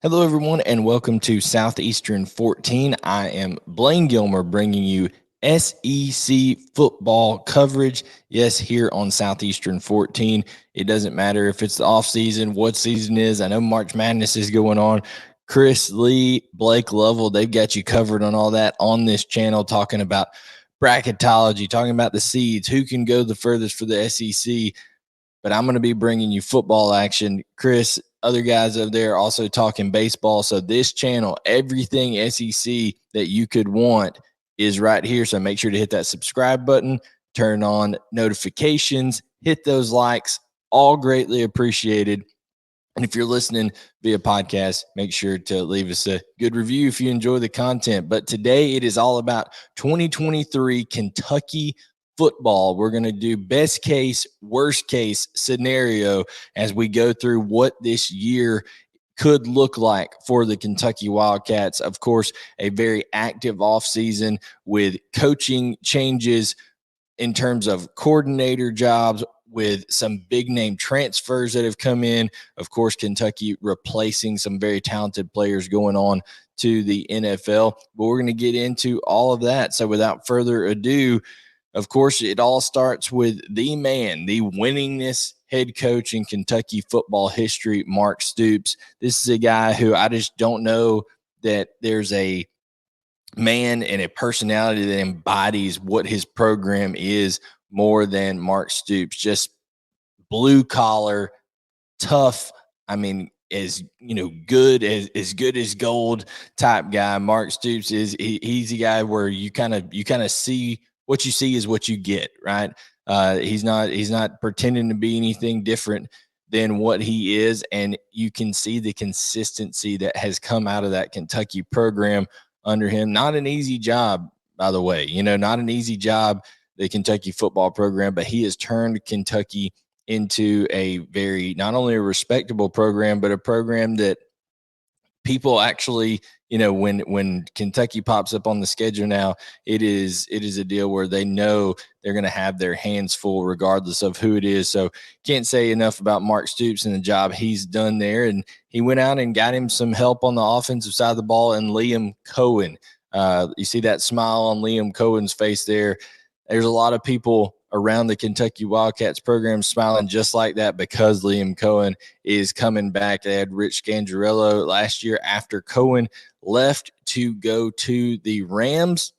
Hello, everyone, and welcome to Southeastern 14. I am Blayne Gilmer bringing you SEC football coverage. Yes, here on Southeastern 14. It doesn't matter if it's the off season, what season is. I know March Madness is going on. Chris Lee, Blake Lovell, they've got you covered on all that on this channel, talking about bracketology, talking about the seeds, who can go the furthest for the SEC. But I'm going to be bringing you football action. Chris, other guys over there also talking baseball. So this channel, everything SEC that you could want is right here. So make sure to hit that subscribe button, turn on notifications, hit those likes, all greatly appreciated. And if you're listening via podcast, make sure to leave us a good review if you enjoy the content. But today it is all about 2023 Kentucky football. We're going to do best case, worst case scenario as we go through what this year could look like for the Kentucky Wildcats. Of course, a very active offseason with coaching changes in terms of coordinator jobs, with some big name transfers that have come in. Of course, Kentucky replacing some very talented players going on to the NFL. But we're going to get into all of that. So without further ado, of course, it all starts with the man, the winningest head coach in Kentucky football history, Marques Stoops. This is a guy who I just don't know that there's a man and a personality that embodies what his program is more than Marques Stoops. Just blue collar, tough. I mean, as good as gold type guy. Marques Stoops is he's a guy where you kind of see what you see is what you get, right? He's not pretending to be anything different than what he is, and you can see the consistency that has come out of that Kentucky program under him. Not an easy job, by the way. Not an easy job, the Kentucky football program, but he has turned Kentucky into a very, not only a respectable program, but a program that people actually, when Kentucky pops up on the schedule now, it is a deal where they know they're going to have their hands full regardless of who it is. So can't say enough about Marques Stoops and the job he's done there. And he went out and got him some help on the offensive side of the ball, and Liam Coen. You see that smile on Liam Cohen's face there. There's a lot of people around the Kentucky Wildcats program smiling just like that because Liam Coen is coming back. They had Rich Scangerello last year after Cohen left to go to the Rams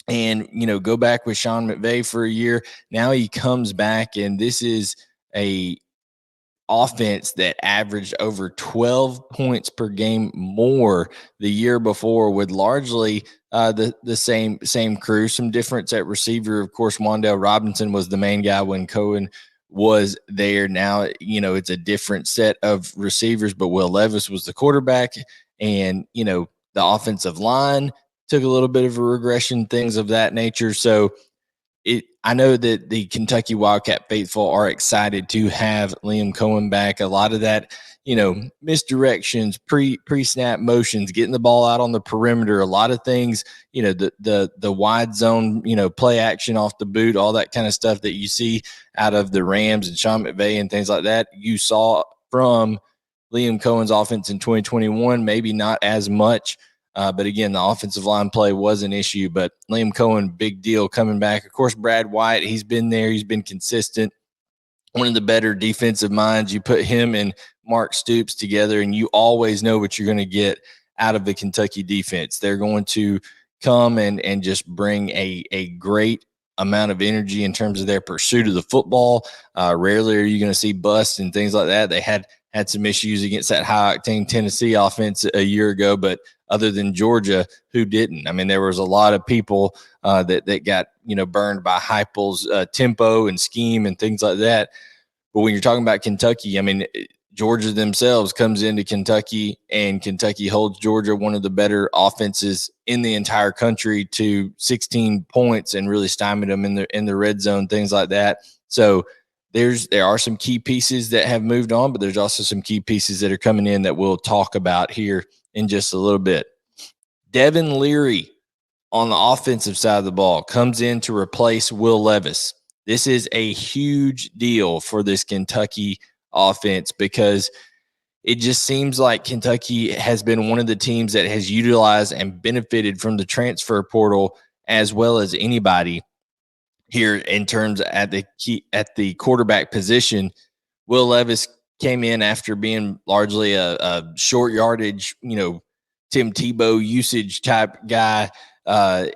and, go back with Sean McVay for a year. Now he comes back, and this is a offense that averaged over 12 points per game more the year before, with largely the same crew. Some difference at receiver. Of course, Wandale Robinson was the main guy when Cohen was there. Now, it's a different set of receivers, but Will Levis was the quarterback, and, the offensive line took a little bit of a regression, things of that nature. So I know that the Kentucky Wildcat faithful are excited to have Liam Coen back. A lot of that, misdirections, pre-snap motions, getting the ball out on the perimeter, a lot of things, the wide zone, play action off the boot, all that kind of stuff that you see out of the Rams and Sean McVay and things like that. You saw from Liam Coen's offense in 2021, maybe not as much. But again, the offensive line play was an issue. But Liam Coen, big deal coming back. Of course, Brad White, he's been there. He's been consistent. One of the better defensive minds. You put him and Marques Stoops together, and you always know what you're going to get out of the Kentucky defense. They're going to come and just bring a great amount of energy in terms of their pursuit of the football. Rarely are you going to see busts and things like that. They had some issues against that high-octane Tennessee offense a year ago, but other than Georgia, who didn't? I mean, there was a lot of people that got, burned by Heupel's tempo and scheme and things like that. But when you're talking about Kentucky, I mean, Georgia themselves comes into Kentucky, and Kentucky holds Georgia, one of the better offenses in the entire country, to 16 points and really stymied them in the red zone, things like that. So there are some key pieces that have moved on, but there's also some key pieces that are coming in that we'll talk about here in just a little bit. Devin Leary on the offensive side of the ball comes in to replace Will Levis. This is a huge deal for this Kentucky offense because it just seems like Kentucky has been one of the teams that has utilized and benefited from the transfer portal as well as anybody here in terms at the quarterback position. Will Levis came in after being largely a short yardage, Tim Tebow usage type guy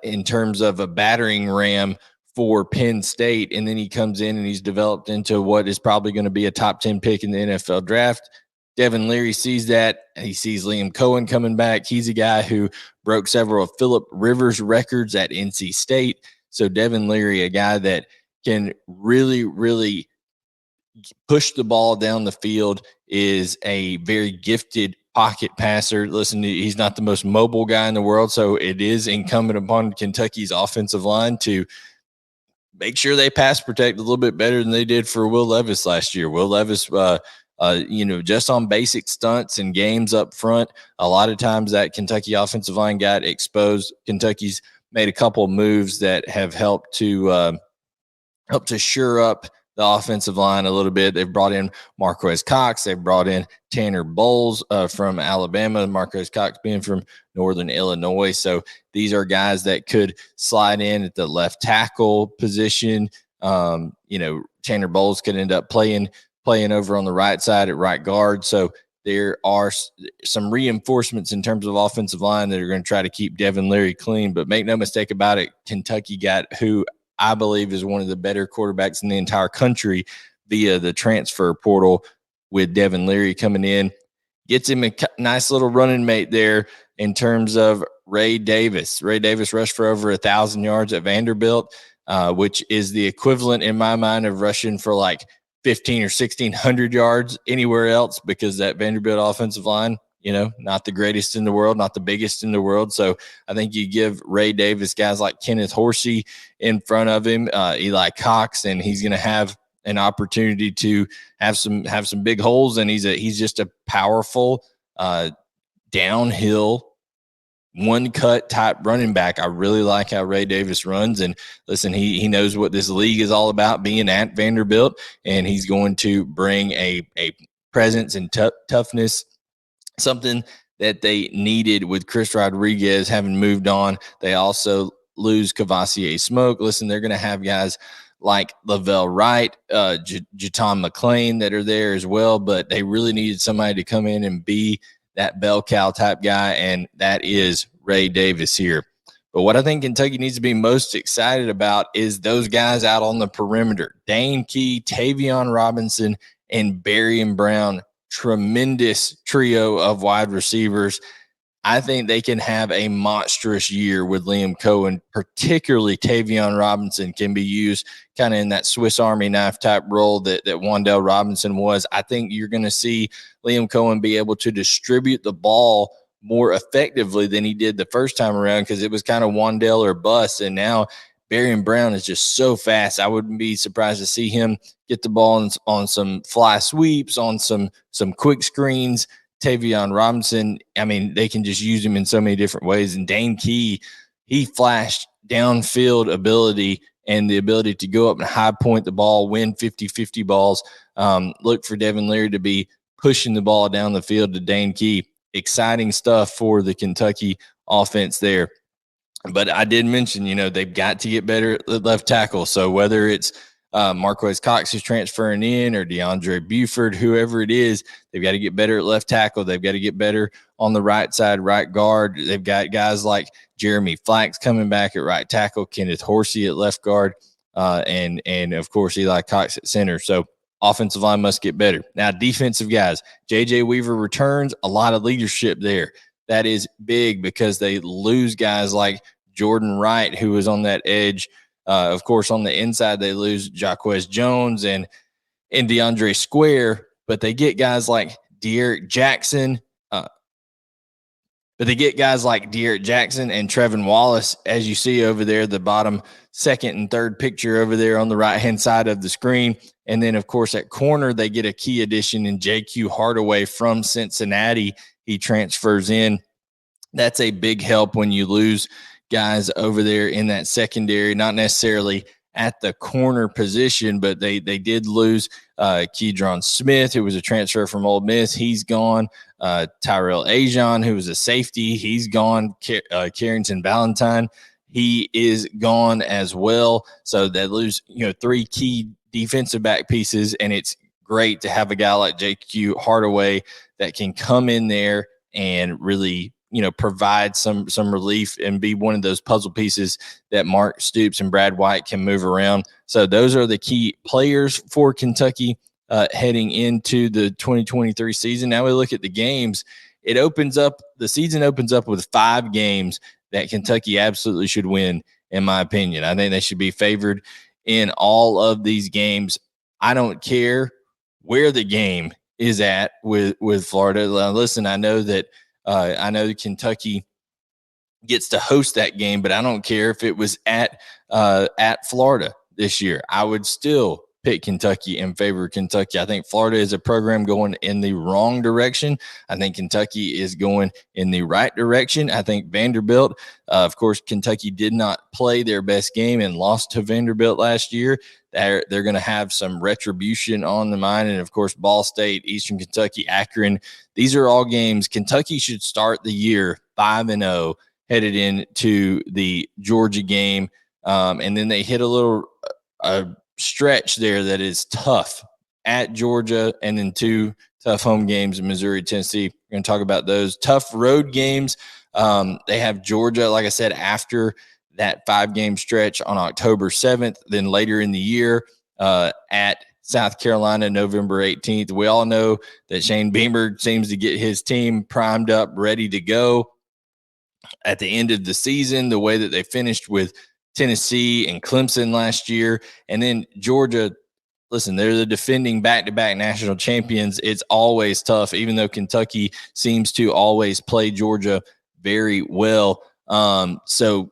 in terms of a battering ram for Penn State. And then he comes in and he's developed into what is probably going to be a top 10 pick in the NFL draft. Devin Leary sees that. He sees Liam Coen coming back. He's a guy who broke several of Phillip Rivers' records at NC State. So Devin Leary, a guy that can really, really push the ball down the field, is a very gifted pocket passer. Listen, he's not the most mobile guy in the world, so it is incumbent upon Kentucky's offensive line to make sure they pass protect a little bit better than they did for Will Levis last year. Will Levis, just on basic stunts and games up front, a lot of times that Kentucky offensive line got exposed. Kentucky's made a couple of moves that have helped to shore up the offensive line a little bit. They've brought in Marques Cox. They've brought in Tanner Bowles from Alabama, Marques Cox being from Northern Illinois. So these are guys that could slide in at the left tackle position. Tanner Bowles could end up playing over on the right side at right guard. So there are some reinforcements in terms of offensive line that are going to try to keep Devin Leary clean. But make no mistake about it, Kentucky got who I believe is one of the better quarterbacks in the entire country via the transfer portal, with Devin Leary coming in. Gets him a nice little running mate there in terms of Ray Davis. Ray Davis rushed for over 1,000 yards at Vanderbilt, which is the equivalent in my mind of rushing for like 1,500 or 1,600 yards anywhere else, because that Vanderbilt offensive line, not the greatest in the world, not the biggest in the world. So I think you give Ray Davis guys like Kenneth Horsey in front of him, Eli Cox, and he's going to have an opportunity to have some big holes. And he's just a powerful downhill one cut type running back. I really like how Ray Davis runs. And listen, he knows what this league is all about, being at Vanderbilt, and he's going to bring a presence and toughness, something that they needed with Chris Rodriguez having moved on. They also lose Cavassier Smoke. Listen, they're going to have guys like Lavelle Wright, Jaton McClain that are there as well, but they really needed somebody to come in and be that bell cow type guy, and that is Ray Davis here. But what I think Kentucky needs to be most excited about is those guys out on the perimeter. Dane Key, Tayvion Robinson, and Barion Brown. Tremendous trio of wide receivers. I think they can have a monstrous year with Liam Coen. Particularly Tayvion Robinson can be used kind of in that Swiss Army knife type role that Wan'Dale Robinson was. I think you're going to see Liam Coen be able to distribute the ball more effectively than he did the first time around, because it was kind of Wan'Dale or bust. And now Barion Brown is just so fast. I wouldn't be surprised to see him get the ball on some fly sweeps, on some quick screens. Tayvion Robinson, I mean, they can just use him in so many different ways. And Dane Key, he flashed downfield ability and the ability to go up and high point the ball, win 50-50 balls. Look for Devin Leary to be pushing the ball down the field to Dane Key. Exciting stuff for the Kentucky offense there. But I did mention, they've got to get better at left tackle. So whether it's Marques Cox who's transferring in, or DeAndre Buford, whoever it is, they've got to get better at left tackle. They've got to get better on the right side, right guard. They've got guys like Jeremy Flax coming back at right tackle, Kenneth Horsey at left guard, and of course Eli Cox at center. So offensive line must get better. Now, defensive guys, J.J. Weaver returns, a lot of leadership there. That is big because they lose guys like Jordan Wright, who was on that edge. Of course, on the inside, they lose Jaquez Jones and DeAndre Square, but they get guys like De'Aaron Jackson. And Trevin Wallace, as you see over there, the bottom second and third picture over there on the right-hand side of the screen. And then, of course, at corner, they get a key addition in J.Q. Hardaway from Cincinnati. He transfers in. That's a big help when you lose guys over there in that secondary, not necessarily at the corner position, but they did lose Keydron Smith, who was a transfer from Ole Miss. He's gone. Tyrell Ajon, who was a safety, he's gone. Carrington Valentine, he is gone as well. So they lose, 3 key defensive back pieces, and it's great to have a guy like JQ Hardaway that can come in there and really, provide some relief and be one of those puzzle pieces that Mark Stoops and Brad White can move around. So those are the key players for Kentucky heading into the 2023 season. Now we look at the games. The season opens up with 5 games that Kentucky absolutely should win, in my opinion. I think they should be favored in all of these games. I don't care where the game is at with Florida. Listen, I know that Kentucky gets to host that game, but I don't care if it was at Florida this year. I would still pick Kentucky in favor of Kentucky. I think Florida is a program going in the wrong direction. I think Kentucky is going in the right direction. I think Vanderbilt, of course, Kentucky did not play their best game and lost to Vanderbilt last year. They're going to have some retribution on the mind. And, of course, Ball State, Eastern Kentucky, Akron. These are all games. Kentucky should start the year 5-0 headed into the Georgia game. And then they hit a stretch there that is tough at Georgia, and then 2 tough home games in Missouri, Tennessee. We're going to talk about those tough road games. They have Georgia, like I said, after that 5-game stretch on October 7th. Then later in the year at South Carolina, November 18th. We all know that Shane Beamer seems to get his team primed up, ready to go at the end of the season, the way that they finished with Tennessee and Clemson last year. And then Georgia, listen, they're the defending back-to-back national champions. It's always tough, even though Kentucky seems to always play Georgia very well. So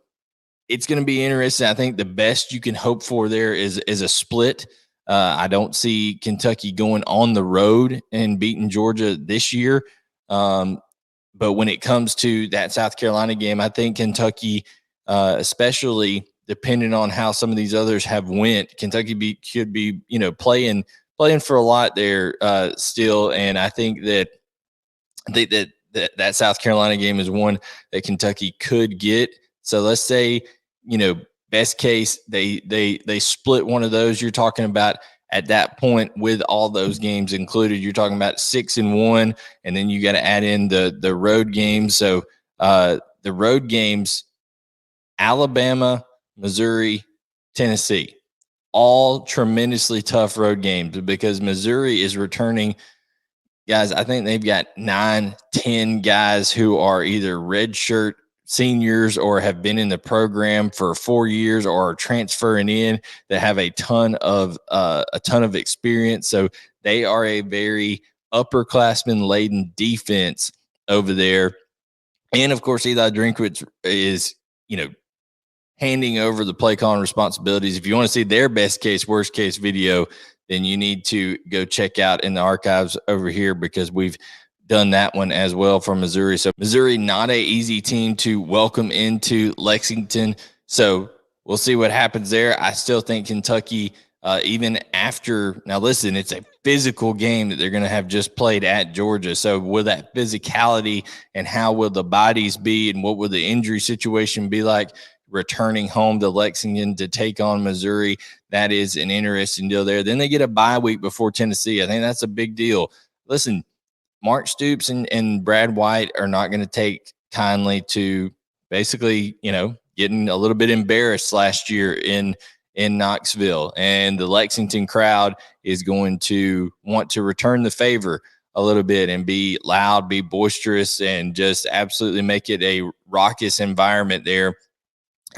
it's going to be interesting. I think the best you can hope for there is a split. I don't see Kentucky going on the road and beating Georgia this year. But when it comes to that South Carolina game, I think Kentucky, especially depending on how some of these others have went, Kentucky could be playing for a lot there still. And I think that South Carolina game is one that Kentucky could get. So let's say, best case they split one of those. You're talking about at that point with all those games included, you're talking about 6-1, and then you got to add in the road games. So the road games, Alabama, Missouri, Tennessee, all tremendously tough road games because Missouri is returning guys. I think they've got 9-10 guys who are either redshirt seniors or have been in the program for 4 years or are transferring in that have a ton of experience. So they are a very upperclassman laden defense over there. And of course, Eli Drinkwitz is, handing over the play calling responsibilities. If you want to see their best case, worst case video, then you need to go check out in the archives over here because we've done that one as well for Missouri. So Missouri, not a easy team to welcome into Lexington. So we'll see what happens there. I still think Kentucky, even after, now listen, it's a physical game that they're going to have just played at Georgia. So will that physicality and how will the bodies be and what will the injury situation be like returning home to Lexington to take on Missouri? That is an interesting deal there. Then they get a bye week before Tennessee. I think that's a big deal. Listen, Mark Stoops and Brad White are not going to take kindly to basically, getting a little bit embarrassed last year in Knoxville. And the Lexington crowd is going to want to return the favor a little bit and be loud, be boisterous, and just absolutely make it a raucous environment there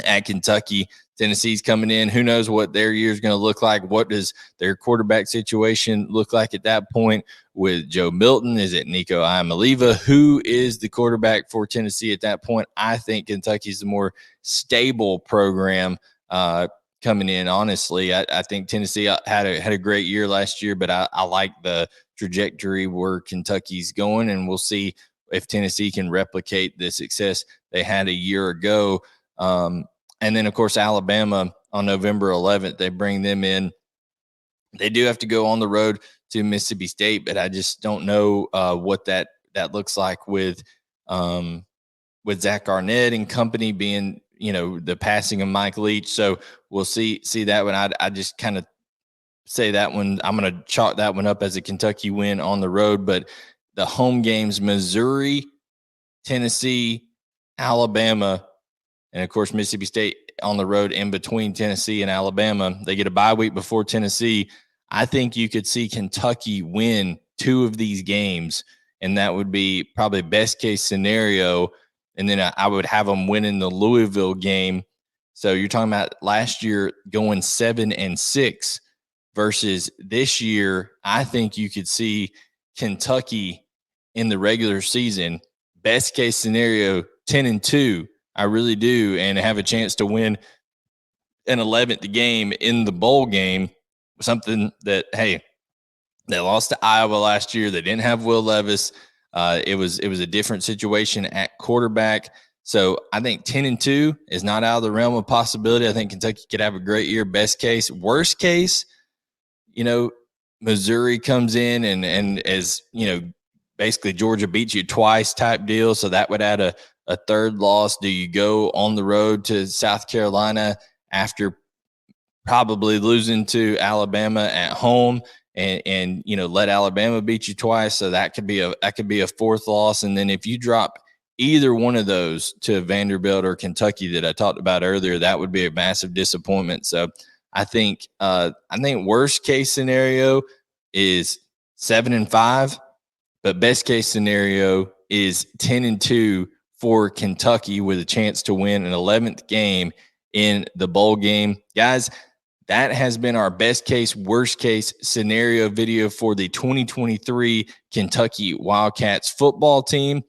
at Kentucky. Tennessee's coming in. Who knows what their year is going to look like? What does their quarterback situation look like at that point with Joe Milton? Is it Nico Iamaleava? Who is the quarterback for Tennessee at that point? I think Kentucky's the more stable program coming in. Honestly, I think Tennessee had a great year last year, but I like the trajectory where Kentucky's going, and we'll see if Tennessee can replicate the success they had a year ago. And then, of course, Alabama on November 11th, they bring them in. They do have to go on the road to Mississippi State, but I just don't know what that looks like with Zach Arnett and company being, the passing of Mike Leach. So we'll see that one. I just kind of say that one. I'm going to chalk that one up as a Kentucky win on the road. But the home games, Missouri, Tennessee, Alabama, and of course, Mississippi State on the road in between Tennessee and Alabama. They get a bye week before Tennessee. I think you could see Kentucky win 2 of these games, and that would be probably best case scenario. And then I would have them winning the Louisville game. So you're talking about last year going 7-6 versus this year. I think you could see Kentucky in the regular season, best case scenario, 10-2. I really do, and have a chance to win an 11th game in the bowl game. Something that, hey, they lost to Iowa last year. They didn't have Will Levis. It was a different situation at quarterback. So I think 10-2 is not out of the realm of possibility. I think Kentucky could have a great year. Best case, worst case, Missouri comes in and as basically Georgia beats you twice type deal. So that would add a third loss. Do you go on the road to South Carolina after probably losing to Alabama at home and let Alabama beat you twice? So that could be a fourth loss. And then if you drop either one of those to Vanderbilt or Kentucky that I talked about earlier, that would be a massive disappointment. So I think worst case scenario is 7-5, but best case scenario is 10-2 for Kentucky with a chance to win an 11th game in the bowl game. Guys, that has been our best case, worst case scenario video for the 2023 Kentucky Wildcats football team.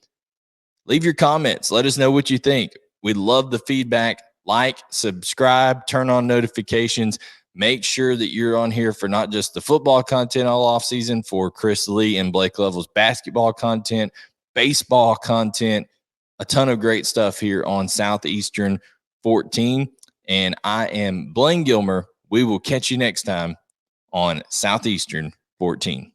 Leave your comments. Let us know what you think. We love the feedback. Like, subscribe, turn on notifications. Make sure that you're on here for not just the football content all offseason, for Chris Lee and Blake Lovell's basketball content, baseball content, a ton of great stuff here on Southeastern 14. And I am Blayne Gilmer. We will catch you next time on Southeastern 14.